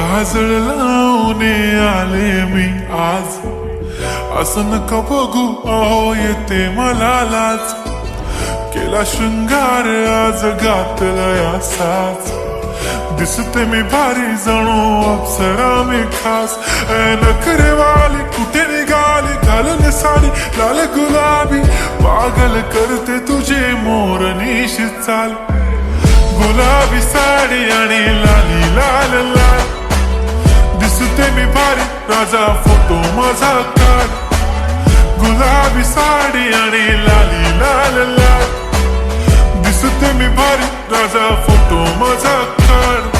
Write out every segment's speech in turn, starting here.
काजळ लावून आले मी आज, असं नका बघू अहो येते मला लाज. केला शृंगार आज घातलाय असाच, दिसते मी भारी जणू अप्सरा मी खास. नखरेवाली कुठे निघाली घालून साडी लाल गुलाबी, पागल करते तुझे मोरनीशी चाल. गुलाबी साडी आणि लाली लाल लाल, दिसते मी भारी राजा फोटो माझा काढ. गुलाबी साडी आणि लाली लाल लाल, दिसते मी भारी राजा फोटो माझा काढ.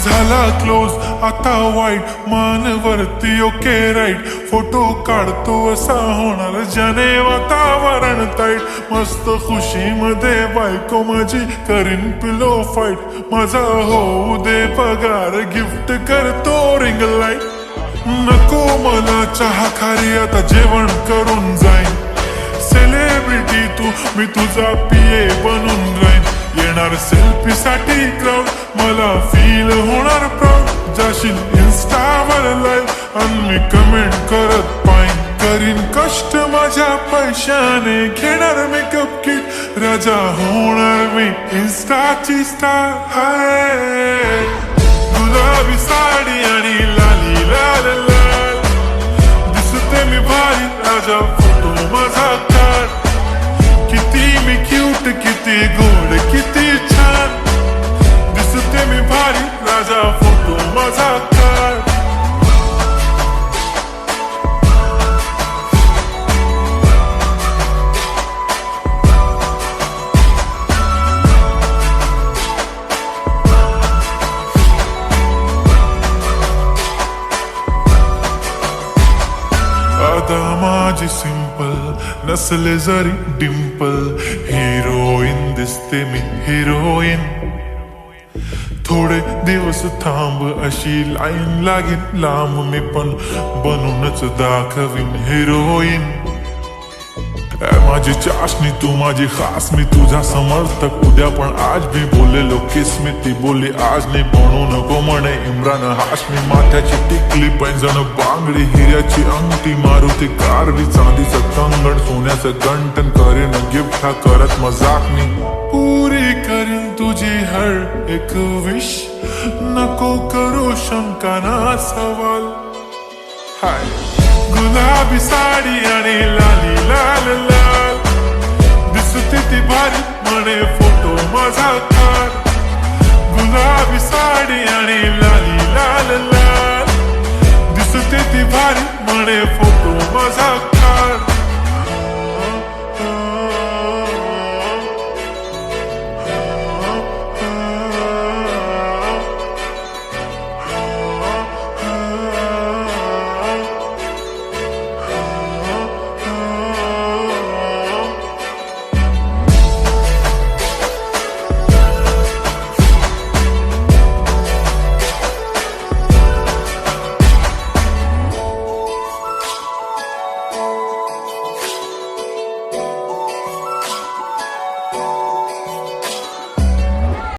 झाला क्लोज आता वाईट, मान वरती ओके राईट. फोटो काढतो असा होणार ज्याने वातावरण ताईट. मस्त खुशी मध्ये बायको माझी करीन पिलो फाईट. माझा होऊ दे पगार गिफ्ट करतो रिंग लाईट. नको मला चहा खारी आता जेवण करून जाईन. सेलिब्रिटी तू मी तुझा पिये बनून राहीन. येणार सेल्फी साठी क्राऊड मला फील होणार प्राऊड. जाशील इन्स्टावर लाईव्ह आणि मी कमेंट करत पाईन. करीन कष्ट माझ्या पैशाने घेणार मेकअप किट. राजा होणार मी इन्स्टाची स्टार. हाय गुलाबी साडी आणि लाली लाल लाल, दिसते मी भारी राजा फोटो माझा काढ. किती मी क्यूट किती गोड किती छान, दिसते मी भारी राजा फोटो माझा काढ. आता माझी सिंपल नसले जरी डिंपल, हिरोईन दिसते मी हिरोईन. थोडे दिवस थांब अशी लाईन लागेल लांब, मी पण बनूनच दाखवीन हिरोईन. माझी चाशनी तू माझी खास, मी तुझा समर्थक उद्या पण आज भी बोलेलो किस मी. ती बोली आज नाही बनू नको म्हणे इम्रान हाशमी. माथ्याची टिकली पैंजण बांगडी हिऱ्याची अंगठी, मारुती कारवी चांदीचं कंगण सोन्याचं गंटन. करेन गिफ्ट हा करत मजाक मी. पुरी करीन तुझी हर एक विश, नको करू शंका ना सवाल. हाय गुलाबी साडी आणि लाली लाल लाल, दिसते ती भारी म्हणे फोटो माझा काढ. गुलाबी साडी आणि लाली लाल लाल, दिसते ती भारी म्हणे फोटो